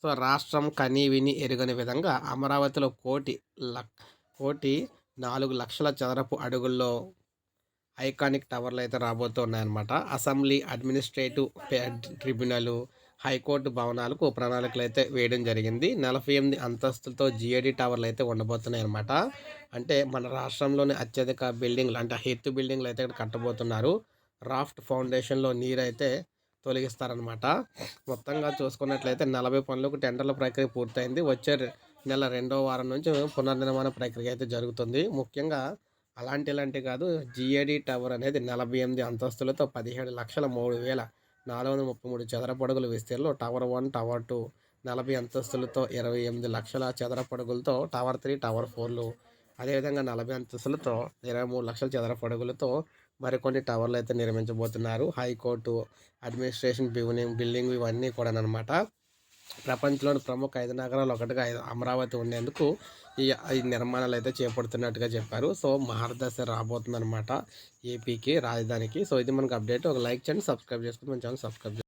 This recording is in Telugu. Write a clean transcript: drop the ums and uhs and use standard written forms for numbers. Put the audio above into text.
సో, రాష్ట్రం కని విని ఎరుగని విధంగా అమరావతిలో కోటి 4,00,000 చదరపు అడుగుల్లో ఐకానిక్ టవర్‌లయితే రాబోతున్నాయన్నమాట. అసెంబ్లీ, అడ్మినిస్ట్రేటివ్ ట్రిబ్యునలు, హైకోర్టు భవనాలకు ప్రణాళికలైతే వేయడం జరిగింది. 48 అంతస్తులతో జీఏడీ టవర్‌లయితే ఉండబోతున్నాయన్నమాట. అంటే మన రాష్ట్రంలోని అత్యధిక బిల్డింగ్‌లు అంటే ఎత్తు బిల్డింగ్‌లయితే ఇక్కడ కట్టబోతున్నారు. రాఫ్ట్ ఫౌండేషన్‌లో నీరైతే తొలగిస్తారనమాట. మొత్తంగా చూసుకున్నట్లయితే 40 పనులకు టెండర్ల ప్రక్రియ పూర్తయింది. వచ్చే నెల రెండో వారం నుంచి పునర్నిర్మాణ ప్రక్రియ అయితే జరుగుతుంది. ముఖ్యంగా ఇలాంటివి కాదు. జీఏడీ టవర్ అనేది 48 అంతస్తులతో 17,03,433 చదరపడుగుల విస్తీర్ణంలో టవర్ 1, టవర్ 2 40 అంతస్తులతో 28,00,000 చదరపడుగులతో టవర్ 3, టవర్ 4లు అదేవిధంగా 40 అంతస్తులతో 23,00,000 చదరపడుగులతో మరికొన్ని టవర్లు అయితే నిర్మించబోతున్నారు. హైకోర్టు, అడ్మినిస్ట్రేషన్ బిల్డింగ్ ఇవన్నీ కూడానమాట. ప్రపంచంలోని ప్రముఖ 5 నగరాల్లో ఒకటిగా అమరావతి ఉండేందుకు ఈ నిర్మాణాలు అయితే చేపడుతున్నట్టుగా చెప్పారు. సో, మహర్దశ రాబోతుందన్నమాట ఏపీకి రాజధానికి. సో, ఇది మనకు అప్డేట్. ఒక లైక్ చేయండి, సబ్స్క్రైబ్ చేసుకుని మన ఛానల్ సబ్స్క్రైబ్